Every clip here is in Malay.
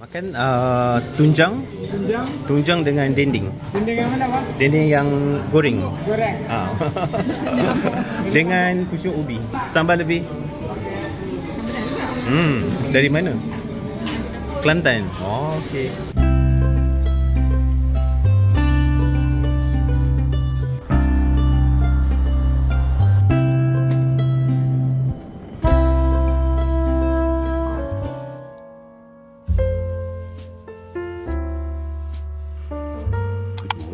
Makan tunjang dengan dendeng. Dendeng yang mana, Pak? Dendeng yang goreng. Goreng. Dengan kusuk ubi. Sambal lebih. Dari mana? Kelantan. Oh, okey.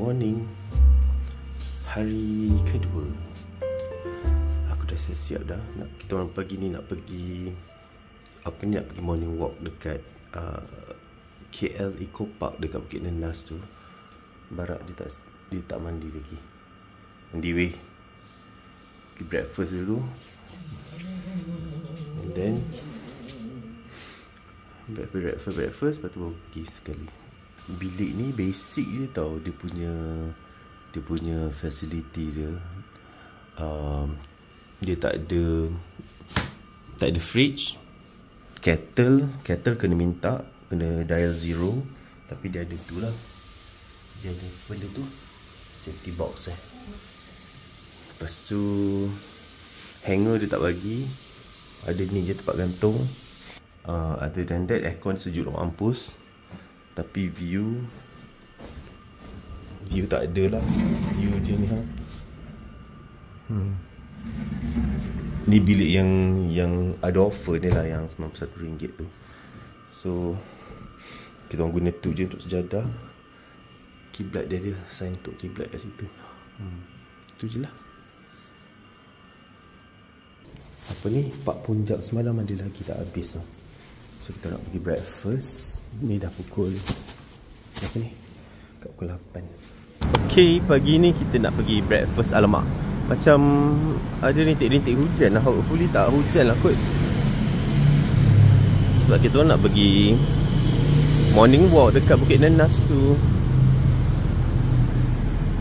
Morning. Hari kedua. Aku dah siap dah. Kita orang pagi ni nak pergi nak pergi morning walk dekat KL Eco Park dekat Bukit Nenas tu. Barak dia tak mandi lagi. On the way. Pergi breakfast dulu. And then breakfast lepas tu baru pergi sekali. Bilik ni basic je tau. Dia punya facility dia. Dia tak ada fridge. Kettle kena minta, kena dial 0. Tapi dia ada tu lah. Dia ada benda tu, safety box Lepas tu hanger dia tak bagi. Ada ni je tempat gantung. Other than that, aircon sejuk mampus. Tapi view tak ada lah. View je ni Ni bilik yang ada offer ni lah, yang RM91 tu. So kita orang guna tu je untuk sejadah. Kiblat dia ada sign untuk kiblat kat situ. Tu je lah. Apa ni, 4 jam semalam ada lagi tak habis lah. So kita nak pergi breakfast. Ni dah pukul apa ni? Kat pukul 8. Okay, pagi ni kita nak pergi breakfast. Alamak, macam ada rintik-rintik hujan lah. Hopefully tak hujan lah kot. Sebab kita nak pergi morning walk dekat Bukit Nenas tu.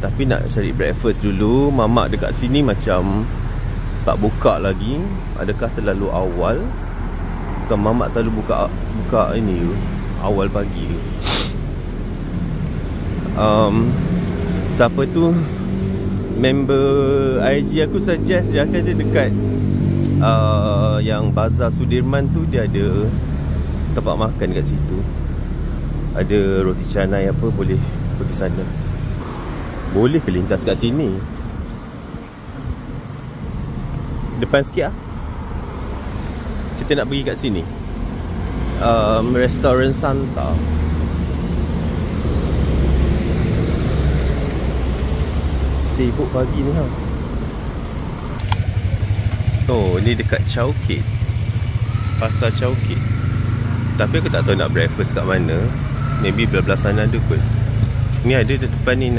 Tapi nak cari breakfast dulu. Mamak dekat sini macam tak buka lagi. Adakah terlalu awal? Bukan, mamak selalu buka ini awal pagi. Siapa tu member IG aku suggest dia akan dia dekat yang Bazar Sudirman tu, dia ada tempat makan kat situ. Ada roti canai apa, boleh pergi sana. Boleh ke lintas kat sini? Depan sikit lah. Kita nak pergi kat sini, restoran Santa. Sibuk pagi ni Oh, ni dekat Chowkit, Pasar Chowkit. Tapi aku tak tahu nak breakfast kat mana. Maybe belah sana ada kot. Ni ada depan ni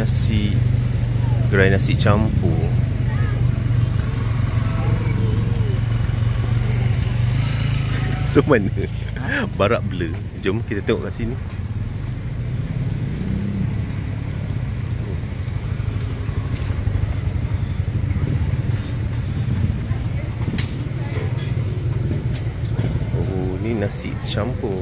gerai nasi campur. So mana? Barak blur. Jom kita tengok kat sini. Oh, ni nasi campur.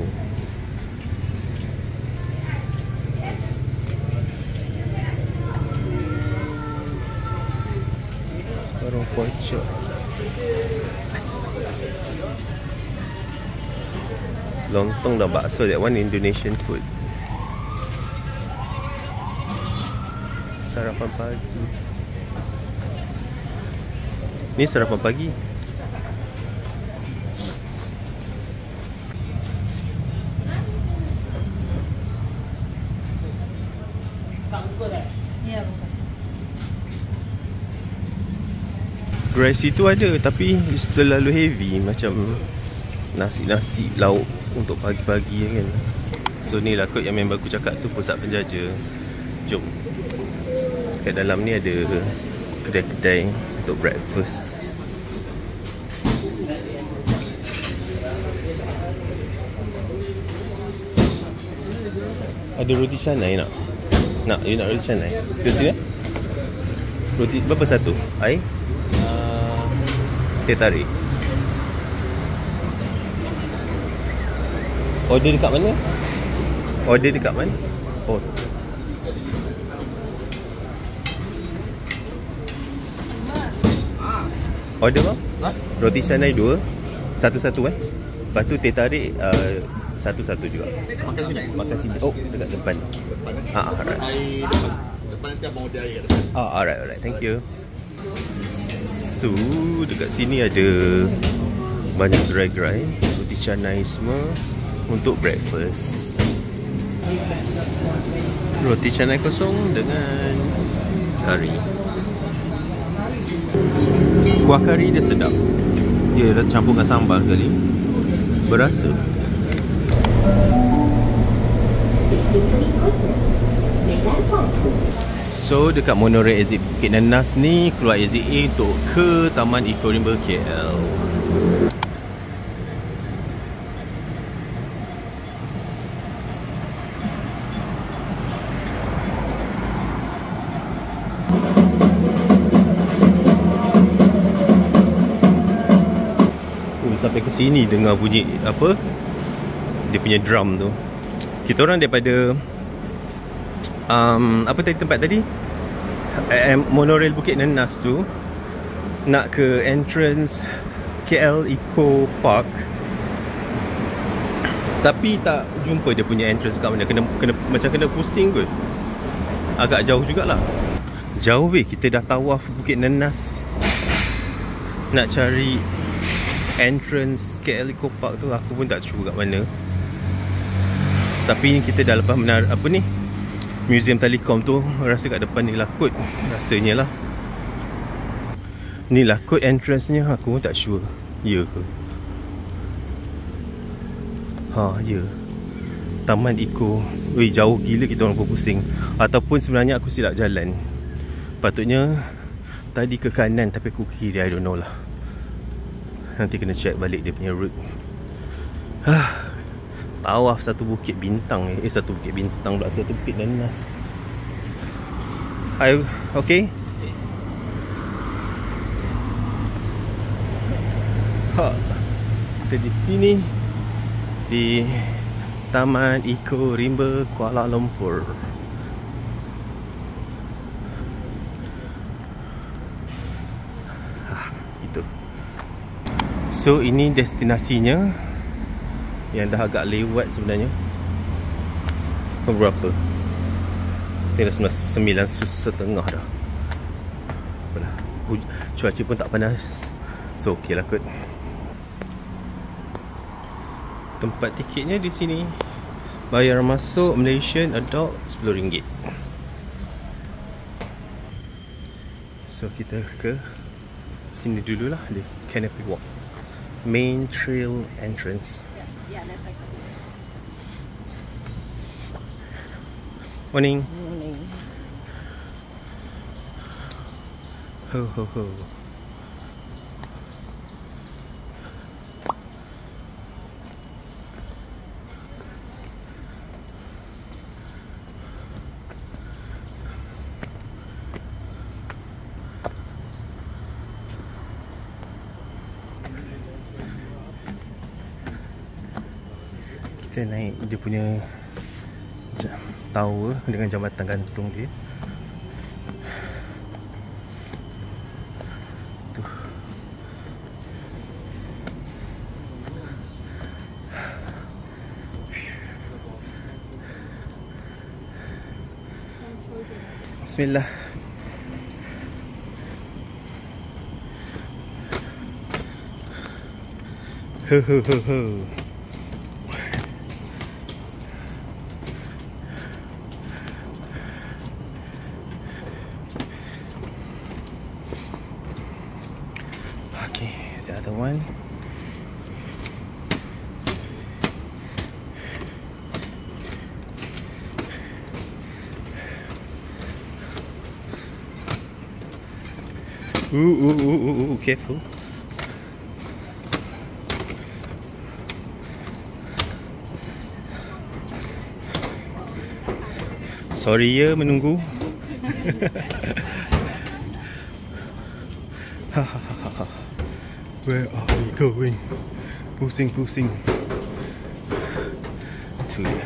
Warung pocok. Lontong dan bakso, that one Indonesian food. Sarapan pagi. Ni sarapan pagi. Ya, bukan. Gerai situ ada, tapi terlalu heavy. Macam nasi lauk untuk pagi-pagi kan. So ni lah kot yang member aku cakap tu, pusat penjaja. Jom. Kat dalam ni ada kedai-kedai untuk breakfast. Ada roti canai nak? You nak roti canai? Terus sini. Roti berapa satu? Air? Teh tarik. Order dekat mana? Order dekat mana? Oh, order bang? Roti canai 2, satu-satu Lepas tu teh tarik satu-satu juga. Makan sini. Makan sini. Oh, dekat depan. Alright. Depan nanti abang order air kat depan. Alright. Thank you. So, dekat sini ada banyak gerai-gerai roti canai semua untuk breakfast. Roti canai kosong dengan kari. Kuah kari dia sedap. Dia dah campur dengan sambal sekali. Berasa. So dekat monorail exit Bukit Nenas ni, keluar exit A untuk ke Taman Eco Rimba KL. Sampai ke sini dengar bunyi apa? Dia punya drum tu. Kita orang daripada apa tadi tempat tadi? Monorail Bukit Nenas tu nak ke entrance KL Eco Park. Tapi tak jumpa dia punya entrance kat mana. Kena macam kena pusing kot. Agak jauh jugalah. Jauh weh, kita dah tawaf Bukit Nenas. Nak cari entrance KL Eco Park tu aku pun tak sure kat mana. Tapi kita dah lepas apa ni, Museum Telekom tu, rasa kat depan ni lah kot. Rasanya lah ni lah kot entrance nya. Aku pun tak sure. Ya ke? Ya. Taman Eco. Weh, jauh gila, kita orang pun pusing. Ataupun sebenarnya aku silap jalan. Patutnya tadi ke kanan tapi aku ke kiri, I don't know lah. Nanti kena check balik dia punya route. Tawaf satu bukit bintang satu bukit bintang pula, satu Bukit Nenas. Hi, okay? Kita di sini di Taman Eco Rimba Kuala Lumpur. Itu. So ini destinasinya yang dah agak lewat sebenarnya. Berapa? Tinggal 9:30 dah. Apalah, cuaca pun tak panas. So okey lah kot. Tempat tiketnya di sini. Bayar masuk Malaysian adult RM10. So kita ke sini dululah, di Canopy Walk, main trail entrance. Yeah, that's right. Morning. Morning. Ho ho ho. Kita naik dia punya tower dengan jambatan gantung dia. Tu. Bismillah. Ho ho ho ho. Okay, the other one. Ooh, careful. Sorry ya menunggu. Where are we going? Pusing. Itu dia.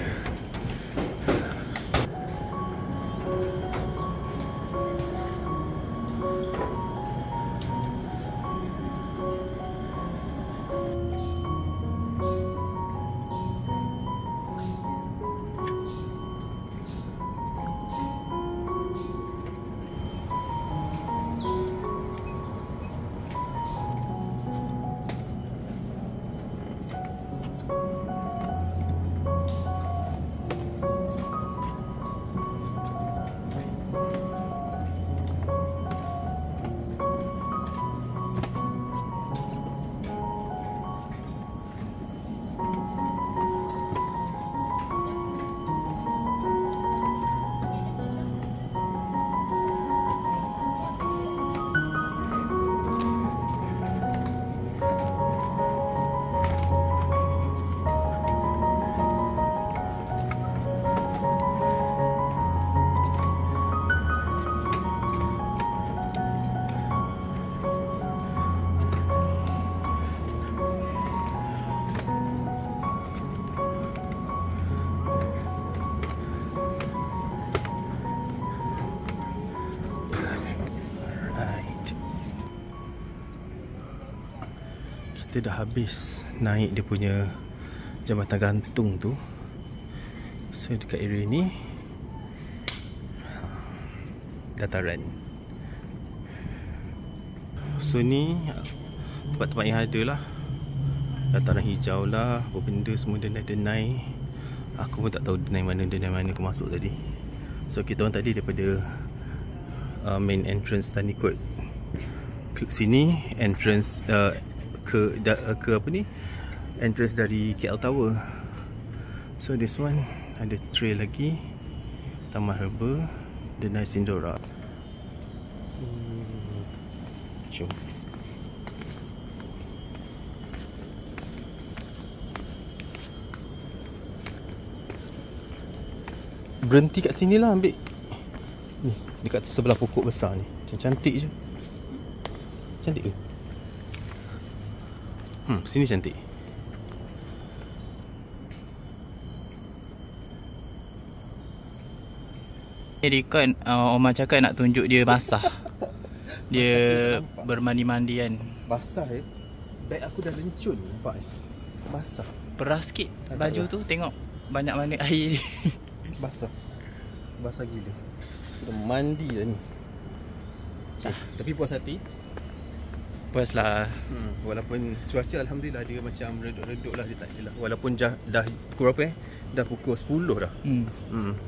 Kita dah habis naik dia punya jambatan gantung tu. So dekat area ni dataran. So ni tempat-tempat yang ada lah. Dataran hijau lah, apa benda semua denai-denai. Aku pun tak tahu denai mana aku masuk tadi. So kita orang tadi daripada main entrance Tani Kot sini, entrance ke apa ni, entrance dari KL Tower. So this one ada trail lagi, Taman Herba, Denai Sindora. Jom. Berhenti kat sini lah, ambil ni, dekat sebelah pokok besar ni. Macam cantik je. Cantik ke? Sini cantik. Jadi kan Omar cakap nak tunjuk dia basah. Dia bermandi-mandi kan. Basah beg aku dah lencun, nampak ni. Basah. Peras sikit baju tu, tengok banyak mana air. Basah. Basah gila. Dah mandi dah ni. Okay. Tapi puas hati. Puaslah. Walaupun cuaca alhamdulillah dia macam redup-redup lah, dia tak adalah. Walaupun dah pukul berapa Dah pukul 10 dah.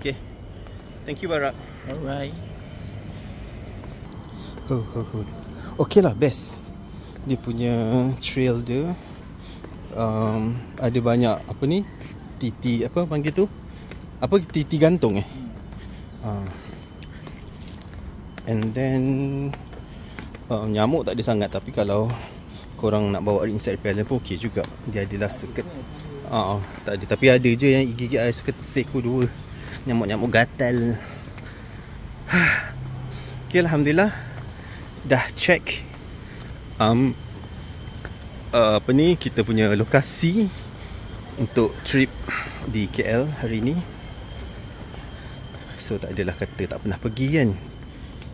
Okay. Thank you Barak. Alright. Okay lah, best. Dia punya trail dia ada banyak apa ni, titi apa panggil tu, apa, titi gantung and then nyamuk tak ada sangat. Tapi kalau korang nak bawa insect repellent pun okey juga. Dia adalah tak ada. Tapi ada je yang gigit air seekor dua, nyamuk-nyamuk gatal. Okay, alhamdulillah dah check apa ni, kita punya lokasi untuk trip di KL hari ni. So tak adalah kata tak pernah pergi kan,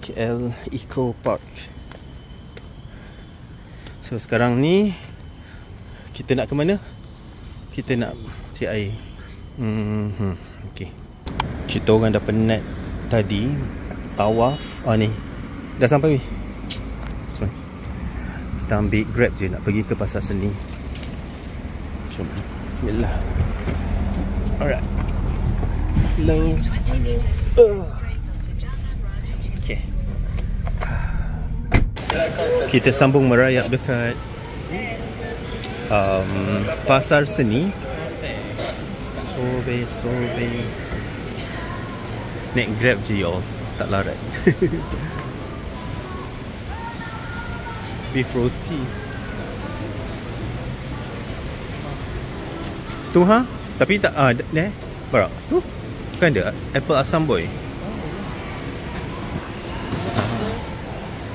KL Eco Park. So sekarang ni kita nak ke mana? Kita nak cari air. Okay. Kita orang dah penat tadi tawaf. Ni dah sampai weh. Kita ambil Grab je nak pergi ke Pasar Seni. Jom. Bismillah. Alright. Hello. Okay. Kita sambung merayap dekat Pasar Seni. Sobe. Naik Grab je yours, tak larat. Beef roti tu tapi tak Barak tu bukan ada apple asam boy,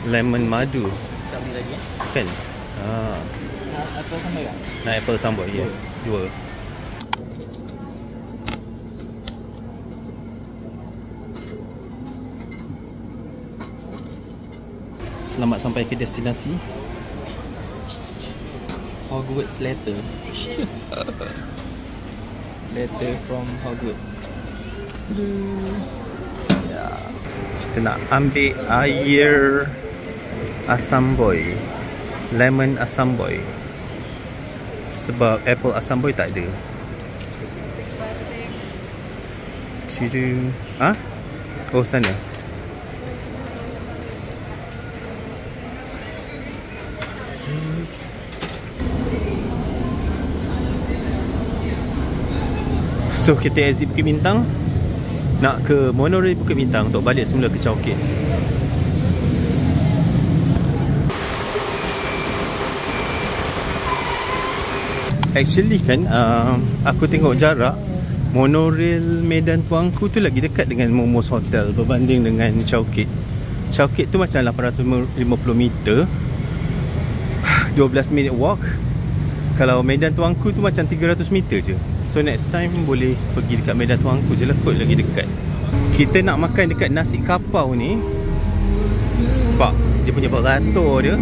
lemon madu Sekali lagi kan. Apple sambal tak? Nak apple asam boy, yes, dua. Selamat sampai ke destinasi. Hogwarts letter. Letter from Hogwarts. Ya. Kita nak ambil air asam boy, lemon asam boy, sebab apple asam boy tak ada. Oh sana. So kita exit Bukit Bintang, nak ke monorail Bukit Bintang untuk balik semula ke Chowkit. Actually kan, aku tengok jarak monorail Medan Tuanku tu lagi dekat dengan Momos Hotel berbanding dengan Chowkit. Chowkit tu macam 850 meter, 12 minit walk. Kalau Medan Tuanku tu macam 300 meter je. So next time boleh pergi dekat Medan Tuanku je lah, kot lagi dekat. Kita nak makan dekat nasi kapau ni. Nampak dia punya beratur dia.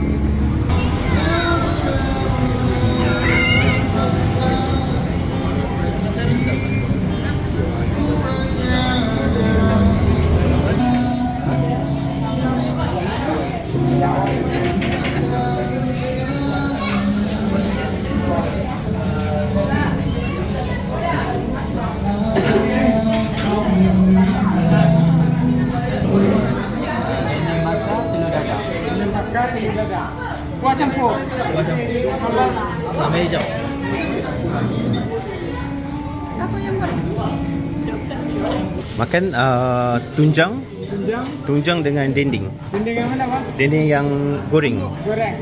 Sama hijau. Makan tunjang dengan dendeng. Dendeng yang mana, Pak? Dendeng yang goreng. Goreng.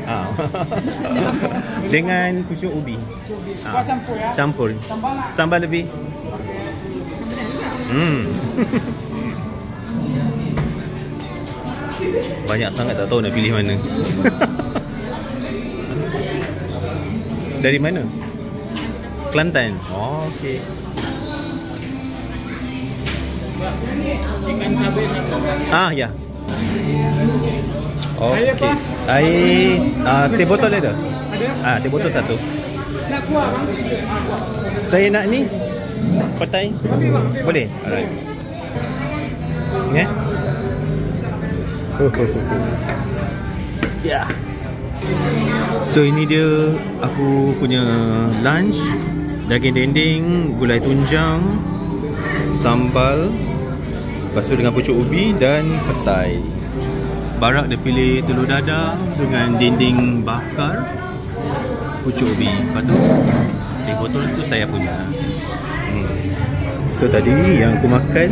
Dengan kusuk ubi. Buat campur ya? Campur. Sambal lah. Sambal lebih. Banyak sangat tak tahu nak pilih mana. Dari mana? Kelantan. Oh, okey. Ikan cabai satu. Ya. Okey. Air teh botol ada? Ada? Teh botol satu. Nak kuah, Bang? Saya nak ni petai. Ambil, Bang. Ambil, Boleh? Alright. Ya. Ya. So ini dia aku punya lunch. Daging dendeng, gulai tunjang, sambal, lepas tu dengan pucuk ubi dan petai. Barak dia pilih telur dadah dengan dendeng bakar, pucuk ubi. Lepas tu teh botol tu saya punya. So tadi yang aku makan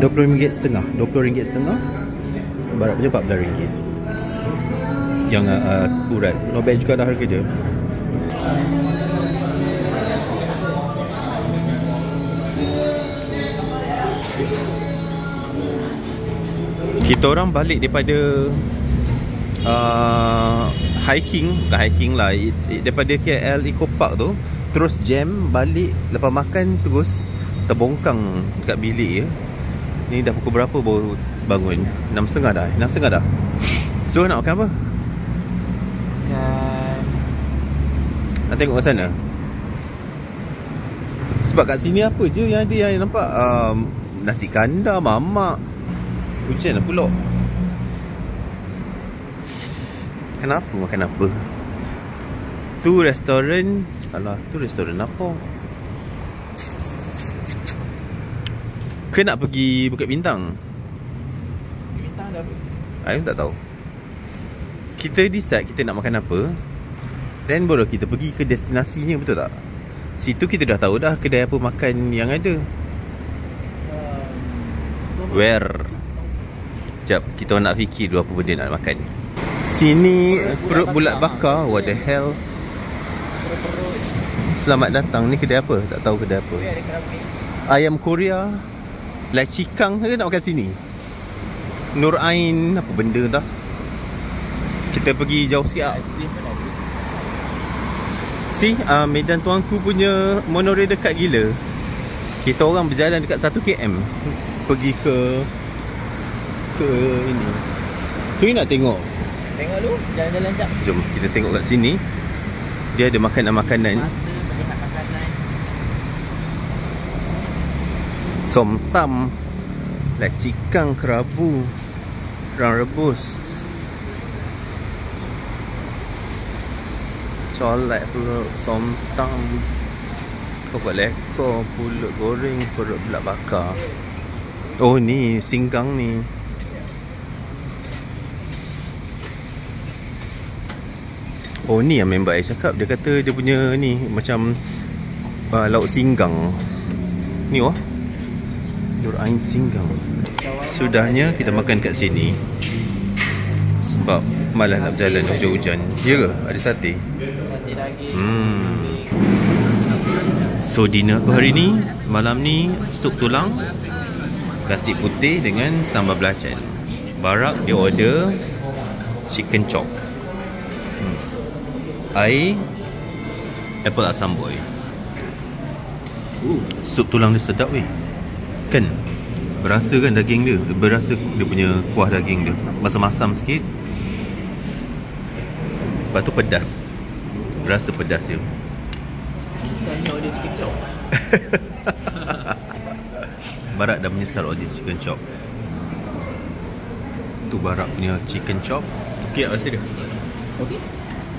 RM20.5. Barak punya RM14. Yang urat. Not bad juga dah harga dia. Kita orang balik daripada bukan hiking lah, daripada KL Eco Park tu, terus jam balik, lepas makan terus terbongkang dekat bilik je. Ni dah pukul berapa baru bangun? 6.30 dah. So nak makan apa? Nak tengok kat sana. Sebab kat sini apa je yang ada yang nampak nasi kandar, mamak. Hujan lah pula. Kenapa makan apa? Tu restoran. Alah, tu restoran apa? Ke nak pergi Bukit Bintang? Bintang ada apa? I tak tahu. Kita decide kita nak makan apa, then baru kita pergi ke destinasinya, betul tak? Situ kita dah tahu dah kedai apa makan yang ada. Where? Sekejap, kita nak fikir dulu apa benda nak makan. Sini perut bulat bakar. What the hell? Selamat datang. Ni kedai apa? Tak tahu kedai apa. Ayam Korea. Like cikang ke nak makan sini? Nur Ain. Apa benda dah? Kita pergi jauh sikit lah. See, Medan Tuanku punya monorail dekat gila. Kita orang berjalan dekat 1 km pergi ke ini. Tu nak tengok. Tengok dulu, jalan-jalan jap. Jom kita tengok kat sini. Dia ada makanan-makanan. Melihat makanan. Som tam, like cikang, kerabu, kerang rebus, colek pula, som tam, kokok lekor, pulut goreng, perut bulat bakar. Oh ni singgang ni. Oh ni yang member saya cakap. Dia kata dia punya ni macam lauk singgang. Ni wah, Nur Ain singgang. Sudahnya kita makan kat sini sebab malas nak berjalan hujan-hujan. Ya ke? Ada sate? Sate daging. So dinner aku hari ni, malam ni sup tulang, nasi putih dengan sambal belacan. Barak dia order chicken chop. Air apple asam boy. Sup tulang dia sedap weh. Kan? Berasa kan daging dia. Berasa dia punya kuah daging dia. Masam-masam sikit. Lepas tu pedas. Berasa pedas dia. Misalnya order chicken chop. Barak dah menyesal order chicken chop. Tu Barak punya chicken chop. Okey tak rasa dia? Okey.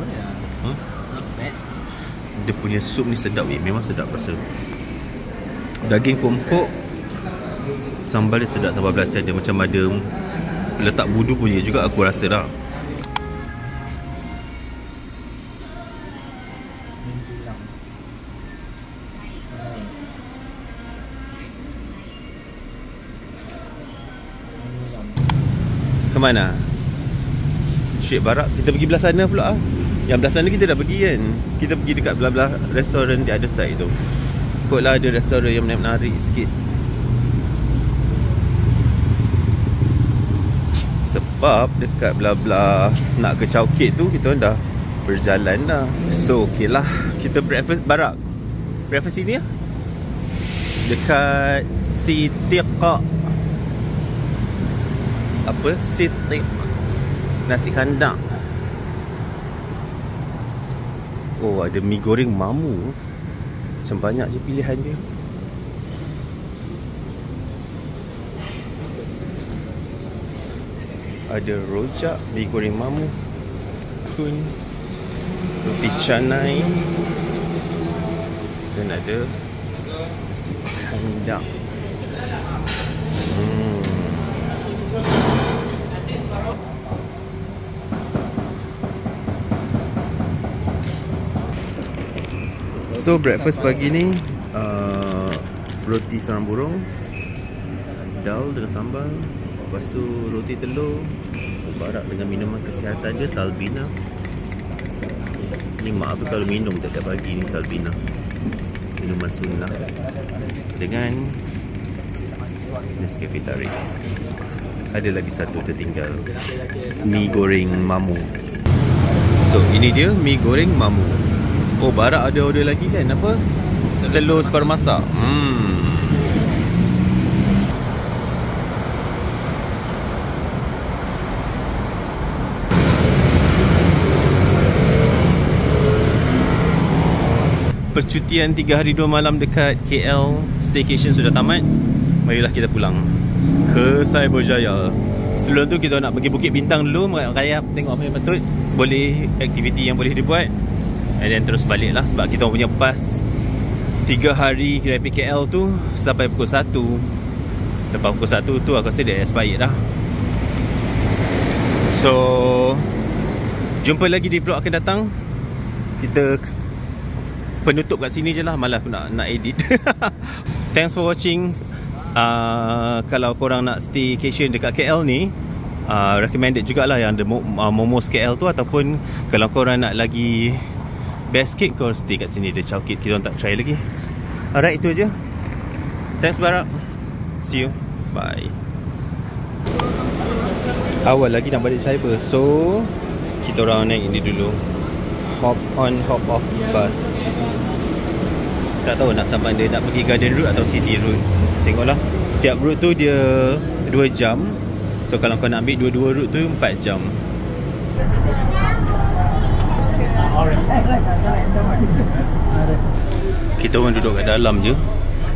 Boleh lah. Not bad. Dia punya sup ni sedap weh. Memang sedap rasa. Daging pun empuk. Sambal dia sedap. Sambal belacan dia macam ada letak budu punya juga aku rasa dah. mana? Straight barat. Kita pergi belah sana pula. Yang belah sana kita dah pergi kan. Kita pergi dekat belah-belah restoran di other side tu. Kotlah ada restoran yang menarik sikit. Sebab dekat belah-belah nak ke Chowkit tu kita dah berjalan dah. So okey lah, kita breakfast barak. Breakfast sini lah, dekat Sitiq. Apa? Sitiq nasi kandang. Oh, ada mi goreng mamu. Macam banyak je pilihan dia. Ada rojak, mi goreng mamu, kun, roti canai, dan ada nasi kandang. So breakfast pagi ni roti sarang burung, dal dengan sambal, lepas tu roti telur, barak dengan minuman kesihatan dia, Talbina. Ni mak aku selalu minum setiap pagi ni, Talbina, minuman sunnah, dengan Nescafe tarik. Ada lagi satu tertinggal, mi goreng mamu. So ini dia mi goreng mamu. Oh, barak ada order lagi kan? Apa? Telur separuh masak. Percutian 3 hari 2 malam dekat KL staycation sudah tamat. Marilah kita pulang ke Cyberjaya. Sebelum tu kita nak pergi Bukit Bintang dulu, merayap tengok apa yang patut, boleh aktiviti yang boleh dibuat, and then terus balik lah. Sebab kita punya pas 3 hari kira PKL tu sampai pukul 1. Lepas pukul 1 tu aku rasa dia expired dah. So jumpa lagi di vlog akan datang. Kita penutup kat sini je lah, malah aku nak edit. Thanks for watching. Kalau korang nak staycation dekat KL ni, recommended jugalah yang ada Momos KL tu. Ataupun kalau korang nak lagi best cake, korang stay kat sini, The Chowkit. Kita orang tak try lagi. Alright, itu je. Thanks Barak. See you. Bye. Awal lagi nak balik cyber, so kita orang naik ini dulu. Hop on, hop off bus. Tak tahu nak sampai dia nak pergi Garden Route atau City Route. Tengoklah. Setiap route tu dia 2 jam. So kalau kau nak ambil dua-dua route tu 4 jam. Kita orang duduk kat dalam je.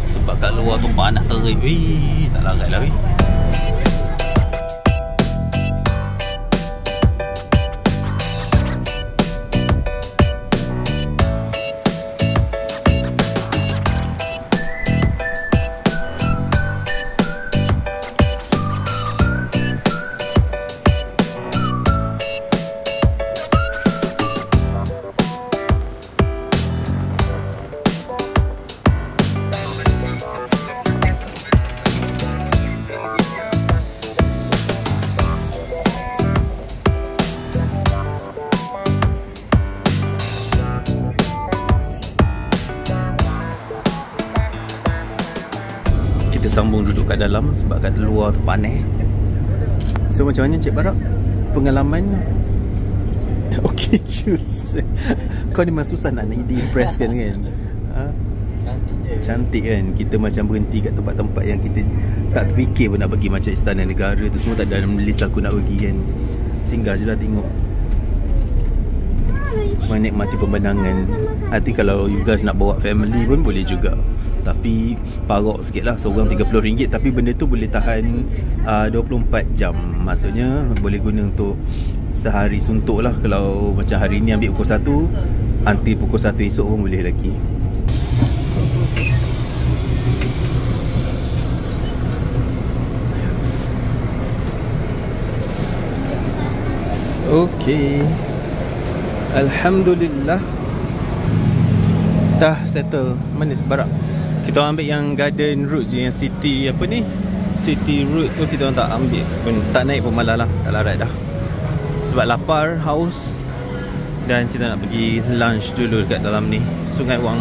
Sebab kat luar tu panas terik. Tak larat lah. Kita sambung duduk kat dalam sebab kat luar tu panas. So macam mana Cik Barak pengalaman? Okay, choose. Kau ni memang susah nak impress kan? Cantik kan. Kita macam berhenti kat tempat-tempat yang kita tak terfikir pun nak pergi. Macam Istana Negara tu semua tak ada dalam list aku nak pergi kan. Singgah je lah tengok, menikmati pemandangan. Nanti kalau you guys nak bawa family pun boleh juga. Tapi parok sikit lah, seorang RM30. Tapi benda tu boleh tahan 24 jam. Maksudnya boleh guna untuk sehari suntuk lah. Kalau macam hari ni ambil pukul 1, nanti pukul 1 esok pun boleh lagi. Okay, Alhamdulillah dah settle. Mana Barak? Kita ambil yang Garden Route je, yang city apa ni, City Road tu kita orang tak ambil pun, tak naik pun malah lah, tak larat dah. Sebab lapar, haus. Dan kita nak pergi lunch dulu dekat dalam ni, Sungai Wang.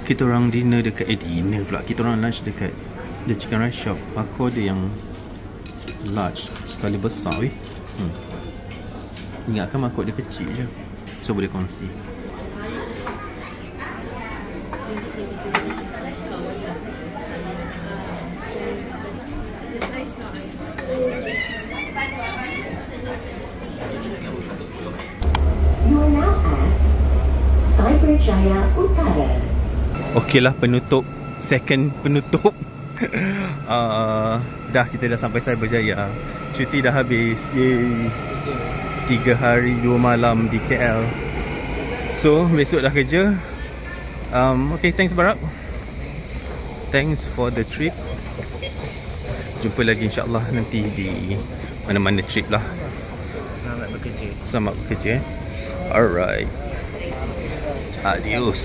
Kita orang dinner dekat, dinner pula, kita orang lunch dekat The Chicken Rice Shop. Aku ada yang large, sekali besar weh. Ingatkan mangkuk dia kecil je, so boleh kongsi. You are now at Cyberjaya Utara. Okey lah, penutup, second penutup. Dah, kita dah sampai Cyberjaya. Cuti dah habis. Yeay. 3 hari 2 malam di KL. So besok dah kerja. Okay, thanks Barak. Thanks for the trip. Jumpa lagi insyaAllah nanti di mana-mana trip lah. Selamat bekerja. Selamat bekerja. Alright. Adios.